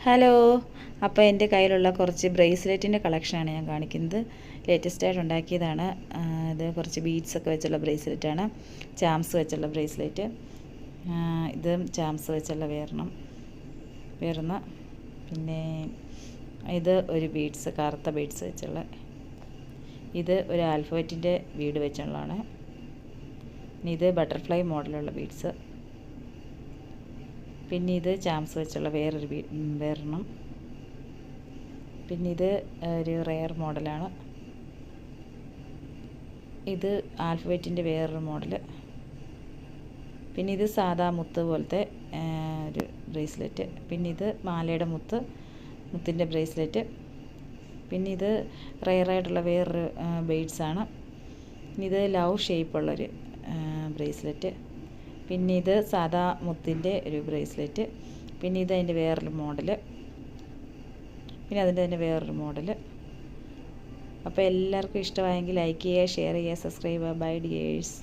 Hello, അപ്പോൾ എൻ്റെ കയ്യിലുള്ള കുറച്ച് ബ്രേസ്ലെറ്റിൻ്റെ കളക്ഷനാണ് ഞാൻ കാണിക്കുന്നത്. ലേറ്റസ്റ്റായിട്ട് ഉണ്ടാക്കിയതാണ്. ഇത് കുറച്ച് ബീഡ്സൊക്കെ വെച്ചുള്ള ബ്രേസ്ലെറ്റാണ്. ചാംസ് വെച്ചുള്ള ബ്രേസ്ലെറ്റ്. ഇത് ചാംസ് വെച്ചുള്ള വേറൊന്ന്. പിന്നെ ഇത് ഒരു ബീഡ്സ്, കറുത്ത ബീഡ്സ് വെച്ചുള്ള. ഇത് ഒരു ആൽഫബറ്റിൻ്റെ ബീഡ് വെച്ചുള്ളതാണ്. ഇനി ഇത് ബട്ടർഫ്ലൈ മോഡലുള്ള ബീഡ്സ്. പിന്നെ ഇത് ചാംസ് വെച്ചുള്ള വേറൊരെണ്ണം. പിന്നെ ഇത് ഒരു റെയർ മോഡലാണ്. ഇത് ആൽഫബറ്റിൻ്റെ വേറൊരു മോഡൽ. പിന്നെ ഇത് സാദാ മുത്ത് പോലത്തെ ഒരു ബ്രേസ്ലെറ്റ്. പിന്നെ ഇത് മാലയുടെ മുത്തിൻ്റെ ബ്രേസ്ലെറ്റ്. പിന്നെ ഇത് റെയറായിട്ടുള്ള വേറൊരു ബീഡ്സാണ്. പിന്നെ ഇത് ലവ് ഷേപ്പുള്ളൊരു ബ്രേസ്ലെറ്റ്. പിന്നെ ഇത് സാദാ മുത്തിൻ്റെ ഒരു ബ്രേസ്ലെറ്റ്. പിന്നെ ഇത് അതിൻ്റെ വേറൊരു മോഡൽ. പിന്നെ അതിൻ്റെ തന്നെ വേറൊരു മോഡൽ. അപ്പോൾ എല്ലാവർക്കും ഇഷ്ടമായെങ്കിൽ ലൈക്ക് ചെയ്യുക, ഷെയർ ചെയ്യുക, സബ്സ്ക്രൈബ് ചെയ്യുക. Bye dears.